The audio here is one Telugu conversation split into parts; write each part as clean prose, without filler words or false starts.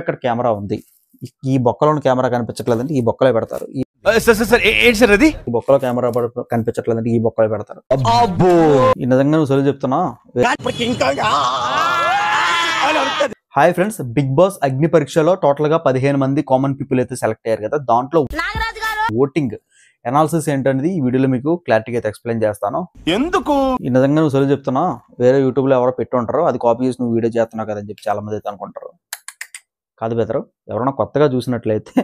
అక్కడ కెమెరా ఉంది. ఈ బొక్కలోని కెమెరా కనిపించట్లేదంటే ఈ బొక్కలో పెడతారు. ఈ బొక్కలో కెమెరా కనిపించట్లేదంటే ఈ బొక్కలో పెడతారు. ఈ నిజంగా నువ్వు సరి చెప్తున్నా. హాయ్ ఫ్రెండ్స్, బిగ్ బాస్ అగ్ని పరీక్షలో టోటల్ గా 15 మంది కామన్ పీపుల్ అయితే సెలెక్ట్ అయ్యారు కదా. దాంట్లో ఓటింగ్ అనాలిసిస్ ఏంటనేది ఈ వీడియోలో మీకు క్లారిటీగా అయితే ఎక్స్ప్లెయిన్ చేస్తాను. ఎందుకు ఈ నిజంగా నువ్వు సరి చెప్తున్నా, వేరే యూట్యూబ్ లో ఎవరో పెట్టి ఉంటారు, అది కాపీ చేసి నువ్వు వీడియో చేస్తున్నావు కదా అని చెప్పి చాలా మంది అయితే అనుకుంటారు. కాదు బెదరు, ఎవరైనా కొత్తగా చూసినట్లయితే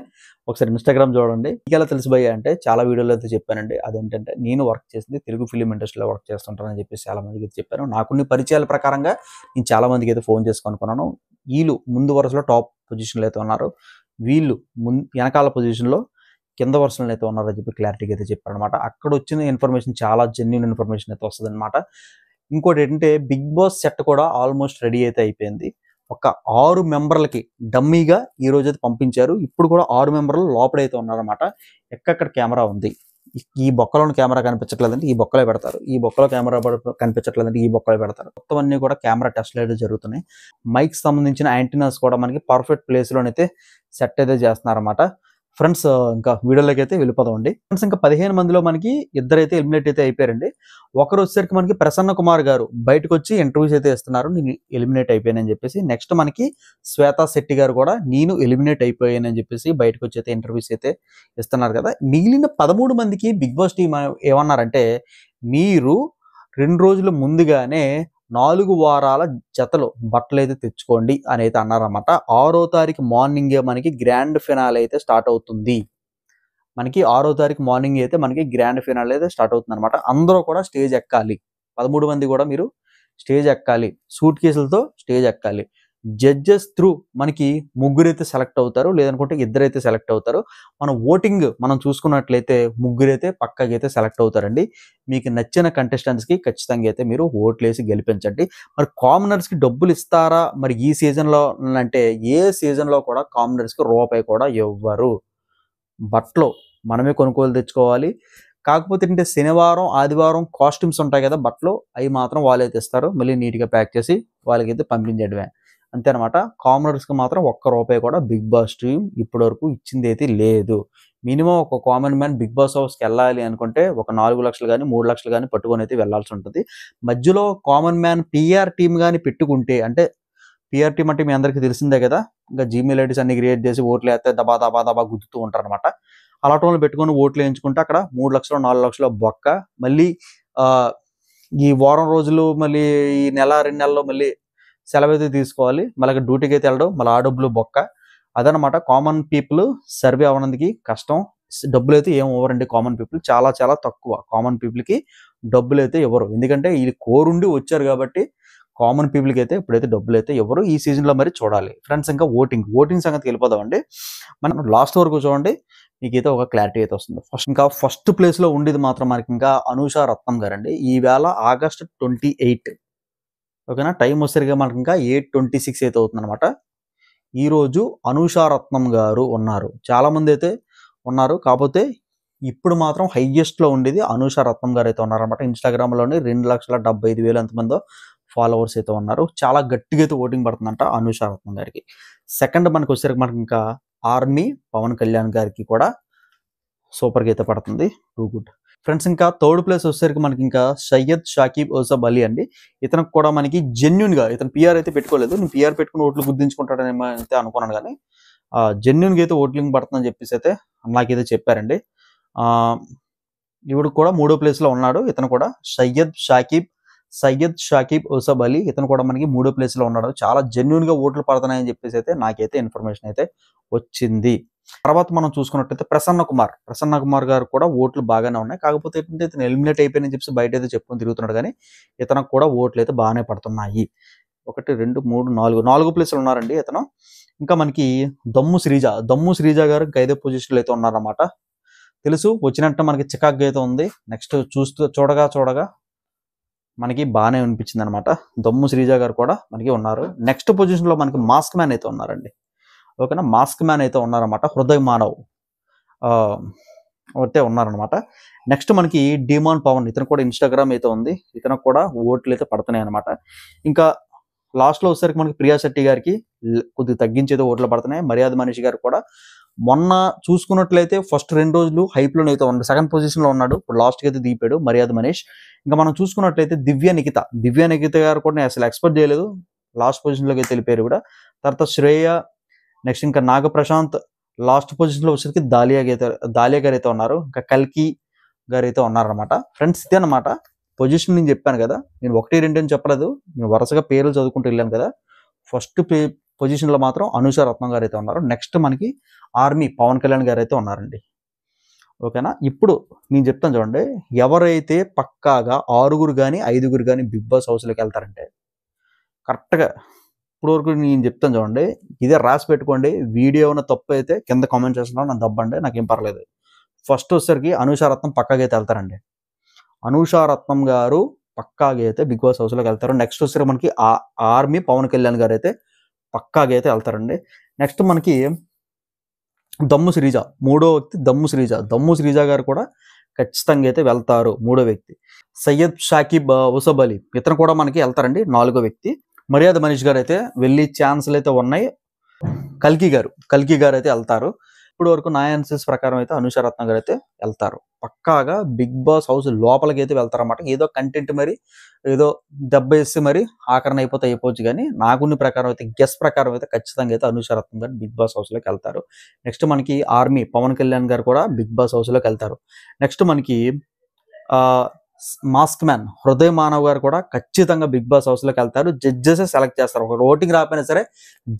ఒకసారి ఇన్స్టాగ్రామ్ చూడండి. ఎలా తెలిసిపోయా అంటే చాలా వీడియోలో అయితే చెప్పానండి. అదేంటంటే నేను వర్క్ చేసింది తెలుగు ఫిలిం ఇండస్ట్రీలో వర్క్ చేస్తుంటానని చెప్పేసి చాలా మందికి అయితే చెప్పాను. నాకున్న పరిచయాల ప్రకారంగా నేను చాలా మందికి అయితే ఫోన్ చేసి కనుక్కున్నాను. వీళ్ళు ముందు వరుసలో టాప్ పొజిషన్లో అయితే ఉన్నారు, వీళ్ళు వెనకాల పొజిషన్లో కింద వరుసలో అయితే ఉన్నారని చెప్పి క్లారిటీగా అయితే చెప్పారు అనమాట. అక్కడ వచ్చిన ఇన్ఫర్మేషన్ చాలా జెన్యూన్ ఇన్ఫర్మేషన్ అయితే వస్తుంది అనమాట. ఇంకోటి ఏంటంటే బిగ్ బాస్ సెట్ కూడా ఆల్మోస్ట్ రెడీ అయితే అయిపోయింది. ఒక 6 మెంబర్లకి డమ్మీగా ఈ రోజు అయితే పంపించారు. ఇప్పుడు కూడా 6 మెంబర్లు లోపలైతే ఉన్నారన్నమాట. ఎక్కడెక్కడ కెమెరా ఉంది, ఈ బొక్కలోని కెమెరా కనిపించట్లేదంటే ఈ బొక్కలో పెడతారు. ఈ బొక్కలో కెమెరా కనిపించట్లేదంటే ఈ బొక్కలో పెడతారు. మొత్తం అన్ని కూడా కెమెరా టెస్ట్లు అయితే జరుగుతున్నాయి. మైక్ సంబంధించిన యాంటీనాస్ కూడా మనకి పర్ఫెక్ట్ ప్లేస్ లోనైతే సెట్ అయితే చేస్తున్నారన్నమాట. ఫ్రెండ్స్, ఇంకా వీడియోలోకి అయితే వెళ్ళిపోదామండి. ఫ్రెండ్స్, ఇంకా 15 మందిలో మనకి ఇద్దరైతే ఎలిమినేట్ అయితే అయిపోయారండి. ఒకరు వచ్చేసరికి మనకి ప్రసన్న కుమార్ గారు బయటకు వచ్చి ఇంటర్వ్యూస్ అయితే ఇస్తున్నారు, నేను ఎలిమినేట్ అయిపోయానని చెప్పేసి. నెక్స్ట్ మనకి శ్వేతా శెట్టి గారు కూడా నేను ఎలిమినేట్ అయిపోయానని చెప్పేసి బయటకు వచ్చి అయితే ఇంటర్వ్యూస్ అయితే ఇస్తున్నారు కదా. మిగిలిన 13 మందికి బిగ్ బాస్ టీం ఏమన్నారంటే, మీరు 2 రోజుల ముందుగానే 4 వారాల జతలు బట్టలు అయితే తెచ్చుకోండి అని అయితే అన్నారన్నమాట. 6వ తారీఖు మార్నింగే మనకి గ్రాండ్ ఫినాలే అయితే స్టార్ట్ అవుతుంది. మనకి 6వ తారీఖు మార్నింగ్ అయితే మనకి గ్రాండ్ ఫినాలే అయితే స్టార్ట్ అవుతుంది అనమాట. అందరూ కూడా స్టేజ్ ఎక్కాలి, 13 మంది కూడా మీరు స్టేజ్ ఎక్కాలి, సూట్ కేసులతో స్టేజ్ ఎక్కాలి. జడ్జెస్ త్రూ మనకి 3 అయితే సెలెక్ట్ అవుతారు, లేదనుకుంటే 2 అయితే సెలెక్ట్ అవుతారు. మనం ఓటింగ్ మనం చూసుకున్నట్లయితే 3 అయితే పక్కాగా అయితే సెలెక్ట్ అవుతారండి. మీకు నచ్చిన కంటెస్టెంట్స్కి ఖచ్చితంగా అయితే మీరు ఓట్లు వేసి గెలిపించండి. మరి కామనర్స్కి డబ్బులు ఇస్తారా మరి ఈ సీజన్లో అంటే? ఏ సీజన్లో కూడా కామనర్స్కి రూపాయి కూడా ఇవ్వరు. బట్టలు మనమే కొనుగోలు తెచ్చుకోవాలి. కాకపోతే ఏంటంటే శనివారం ఆదివారం కాస్ట్యూమ్స్ ఉంటాయి కదా బట్టలు, అవి మాత్రం వాళ్ళైతే ఇస్తారు. మళ్ళీ నీట్గా ప్యాక్ చేసి వాళ్ళకైతే పంపించడమే, అంతే అనమాట. కామనర్స్కి మాత్రం ₹1 కూడా బిగ్ బాస్ టీం ఇప్పటి వరకు ఇచ్చింది అయితే లేదు. మినిమం ఒక కామన్ మ్యాన్ బిగ్ బాస్ హౌస్కి వెళ్ళాలి అనుకుంటే ఒక 4 లక్షలు కానీ 3 లక్షలు కానీ పట్టుకొని అయితే వెళ్ళాల్సి ఉంటుంది. మధ్యలో కామన్ మ్యాన్ పిఆర్ టీం కానీ పెట్టుకుంటే, అంటే పిఆర్ టీం అంటే మీ అందరికీ తెలిసిందే కదా, ఇంకా జీమెయిల్ ఐడీస్ అన్ని క్రియేట్ చేసి ఓట్లు వేస్తే దబా దబా దబా గుద్దుతూ ఉంటారు అనమాట. అలాంటి వాళ్ళు పెట్టుకొని ఓట్లు వేయించుకుంటే అక్కడ 3 లక్షలు 4 లక్షలు బొక్క. మళ్ళీ ఈ వారం రోజులు మళ్ళీ ఈ నెల 2 నెలల్లో మళ్ళీ సెలవు అయితే తీసుకోవాలి, మళ్ళీ డ్యూటీకి అయితే వెళ్ళడం, మళ్ళీ ఆ డబ్బులు బొక్క. అదనమాట కామన్ పీపుల్ సర్వే అవ్వడానికి కష్టం. డబ్బులు అయితే ఏం ఇవ్వరండి కామన్ పీపుల్, చాలా చాలా తక్కువ. కామన్ పీపుల్కి డబ్బులు అయితే ఇవ్వరు, ఎందుకంటే ఇది కోరుండి వచ్చారు కాబట్టి కామన్ పీపుల్కి అయితే ఇప్పుడైతే డబ్బులు అయితే ఎవరు ఈ సీజన్లో మరి చూడాలి. ఫ్రెండ్స్, ఇంకా ఓటింగ్ సంగతికి వెళ్ళిపోదామండి. మనం లాస్ట్ వరకు చూడండి, మీకైతే ఒక క్లారిటీ అయితే వస్తుంది. ఫస్ట్ ప్లేస్లో ఉండేది మాత్రం మనకి ఇంకా అనూషా రత్నం గారండి. ఈవేళ ఆగస్ట్ 28, ఓకేనా. టైం వచ్చేసరిగా మనకి ఇంకా 8:26 అయితే అవుతుంది అనమాట. ఈరోజు అనూషా రత్నం గారు ఉన్నారు, చాలామంది అయితే ఉన్నారు, కాకపోతే ఇప్పుడు మాత్రం హైయెస్ట్లో ఉండేది అనూషా రత్నం గారు అయితే ఉన్నారనమాట. ఇన్స్టాగ్రామ్లోని 2,75,000 ఎంతమందో ఫాలోవర్స్ అయితే ఉన్నారు. చాలా గట్టిగా అయితే ఓటింగ్ పడుతుందంట అనూషా రత్నం గారికి. సెకండ్ మనకి వచ్చేసరికి మనకి ఇంకా ఆర్మీ పవన్ కళ్యాణ్ గారికి కూడా సూపర్గా అయితే పడుతుంది. Too good. ఫ్రెండ్స్, ఇంకా థర్డ్ ప్లేస్ వచ్చేసరికి మనకి ఇంకా సయ్యద్ షాకిబ్ యూసఫ్ అలీ అండి. ఇతనికి కూడా మనకి జెన్యున్గా, ఇతను పిఆర్ అయితే పెట్టుకోలేదు, నేను పిఆర్ పెట్టుకుని ఓట్లు గుర్తించుకుంటాడని అయితే అనుకున్నాను, కానీ జెన్యున్గా అయితే ఓట్లింగ్ పడుతుందని చెప్పేసి అయితే నాకైతే చెప్పారండి. ఇవిడు కూడా 3వ ప్లేస్లో ఉన్నాడు. ఇతను కూడా సయ్యద్ షాకిబ్ యూసఫ్ అలీ, ఇతను కూడా మనకి 3వ ప్లేస్లో ఉన్నాడు. చాలా జెన్యున్గా ఓట్లు పడుతున్నాయని చెప్పేసి అయితే నాకైతే ఇన్ఫర్మేషన్ అయితే వచ్చింది. తర్వాత మనం చూసుకున్నట్లయితే ప్రసన్న కుమార్ గారు కూడా ఓట్లు బాగానే ఉన్నాయి. కాకపోతే ఏంటంటే ఇతను ఎలిమినేట్ అయిపోయినని చెప్పేసి బయట అయితే చెప్పుకొని తిరుగుతున్నాడు, కానీ ఇతనికి కూడా ఓట్లు అయితే బాగానే పడుతున్నాయి. 1 2 3 4 ప్లేస్లు ఉన్నారండి ఇతను. ఇంకా మనకి దమ్ము శ్రీజ గారు 5వ పొజిషన్లో అయితే ఉన్నారన్నమాట. తెలుసు వచ్చినట్టు మనకి చికాక్ అయితే ఉంది. నెక్స్ట్ చూడగా మనకి బాగానే అనిపించింది అనమాట. దమ్ము శ్రీజ గారు కూడా మనకి ఉన్నారు. నెక్స్ట్ పొజిషన్లో మనకి మాస్క్ మ్యాన్ అయితే ఉన్నారండి, ఓకేనా. మాస్క్ మ్యాన్ అయితే ఉన్నారన్నమాట. హృదయ్ మానవ్ అయితే ఉన్నారనమాట. నెక్స్ట్ మనకి డిమాన్ పవన్, ఇతను కూడా ఇన్స్టాగ్రామ్ అయితే ఉంది, ఇతను కూడా ఓట్లు అయితే పడుతున్నాయి అనమాట. ఇంకా లాస్ట్లో వచ్చేసరికి మనకి ప్రియా శెట్టి గారికి కొద్దిగా తగ్గించేదో ఓట్లు పడుతున్నాయి. మర్యాద మనీష్ గారు కూడా మొన్న చూసుకున్నట్లయితే ఫస్ట్ 2 రోజులు హైప్లోనే అయితే ఉన్నాడు, సెకండ్ పొజిషన్లో ఉన్నాడు. ఇప్పుడు లాస్ట్కి అయితే దీపాడు మర్యాద మనీష్. ఇంకా మనం చూసుకున్నట్లయితే దివ్య నిఖిత గారు కూడా నేను అసలు ఎక్స్పెక్ట్ చేయలేదు, లాస్ట్ పొజిషన్లోకి అయితే వెళ్ళిపోయారు కూడా. తర్వాత శ్రేయ, నెక్స్ట్ ఇంకా నాగప్రశాంత్, లాస్ట్ పొజిషన్లో వచ్చేసరికి దాలియా గారు అయితే ఉన్నారు. ఇంకా కల్కి గారు అయితే ఉన్నారనమాట. ఫ్రెండ్స్ ఇదే అనమాట పొజిషన్. నేను చెప్పాను కదా, నేను 1, 2 అని చెప్పలేదు, నేను వరుసగా పేర్లు చదువుకుంటూ వెళ్ళాను కదా. ఫస్ట్ పొజిషన్లో మాత్రం అనూష రత్నం గారు అయితే ఉన్నారు. నెక్స్ట్ మనకి ఆర్మీ పవన్ కళ్యాణ్ గారు అయితే ఉన్నారండి. ఓకేనా. ఇప్పుడు నేను చెప్తాను చూడండి, ఎవరైతే పక్కాగా 6 కానీ 5 కానీ బిగ్ బాస్ హౌస్లోకి వెళ్తారంటే కరెక్ట్గా ఇప్పుడు వరకు నేను చెప్తాను చూడండి, ఇదే రాసి పెట్టుకోండి. వీడియో ఉన్న తప్పు అయితే కింద కామెంట్ చేస్తున్నాను, నన్ను దబ్బండి, నాకేం పర్లేదు. ఫస్ట్ వచ్చేసరికి అనూష రత్నం పక్కాగా అయితే వెళ్తారండి. అనూష రత్నం గారు పక్కాగా అయితే బిగ్ బాస్ హౌస్లోకి వెళ్తారు. నెక్స్ట్ వచ్చేసరికి మనకి ఆర్మీ పవన్ కళ్యాణ్ గారు అయితే పక్కాగా అయితే వెళ్తారండి. నెక్స్ట్ మనకి దమ్ము శ్రీజ, మూడో వ్యక్తి దమ్ము శ్రీజ గారు కూడా ఖచ్చితంగా అయితే వెళ్తారు. మూడో వ్యక్తి సయ్యద్ షాకిబ్ ఉసబ్ అలీ, ఇతను కూడా మనకి వెళ్తారండి. 4వ వ్యక్తి మర్యాద మనీష్ గారు అయితే వెళ్ళి ఛాన్సులు అయితే ఉన్నాయి. కల్కి గారు అయితే వెళ్తారు. ఇప్పుడు వరకు నా ఆన్సర్స్ ప్రకారం అయితే అనూష రత్నం గారు అయితే వెళ్తారు. పక్కాగా బిగ్ బాస్ హౌస్ లోపలికి అయితే వెళ్తారన్నమాట. ఏదో కంటెంట్ మరి ఏదో దెబ్బ వేసి మరి ఆఖరణ అయిపోవచ్చు, కానీ నాకున్న ప్రకారం అయితే గెస్ ప్రకారం అయితే ఖచ్చితంగా అయితే అనూష రత్నం గారు బిగ్ బాస్ హౌస్లోకి వెళ్తారు. నెక్స్ట్ మనకి ఆర్మీ పవన్ కళ్యాణ్ గారు కూడా బిగ్ బాస్ హౌస్లోకి వెళ్తారు. నెక్స్ట్ మనకి మాస్క్ మ్యాన్ హృదయ మానవ్ గారు కూడా ఖచ్చితంగా బిగ్ బాస్ హౌస్లోకి వెళ్తారు. జడ్జెసే సెలెక్ట్ చేస్తారు, ఒక ఓటింగ్ రాకపోయినా సరే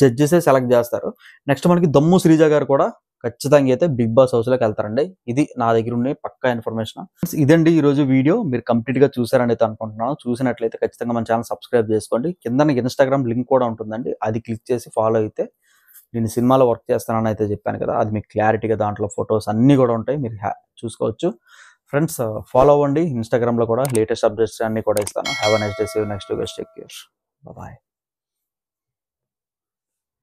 జడ్జెసే సెలెక్ట్ చేస్తారు. నెక్స్ట్ మనకి దమ్ము శ్రీజ గారు కూడా ఖచ్చితంగా అయితే బిగ్ బాస్ హౌస్లోకి వెళ్తారండి. ఇది నా దగ్గర ఉండే పక్కా ఇన్ఫర్మేషన్. ఇదండి ఈరోజు వీడియో. మీరు కంప్లీట్గా చూసారని అయితే అనుకుంటున్నాను. చూసినట్లయితే ఖచ్చితంగా మన ఛానల్ సబ్స్క్రైబ్ చేసుకోండి. కింద ఇన్స్టాగ్రామ్ లింక్ కూడా ఉంటుందండి, అది క్లిక్ చేసి ఫాలో అయితే నేను సినిమాలో వర్క్ చేస్తానని అయితే చెప్పాను కదా, అది మీకు క్లారిటీగా దాంట్లో ఫొటోస్ అన్నీ కూడా ఉంటాయి, మీరు చూసుకోవచ్చు. ఫ్రెండ్స్ ఫాలో అవ్వండి. ఇన్స్టాగ్రామ్లో కూడా లేటెస్ట్ అప్డేట్స్ అన్నీ కూడా ఇస్తాను. Have a nice day, see you next video, take care, bye.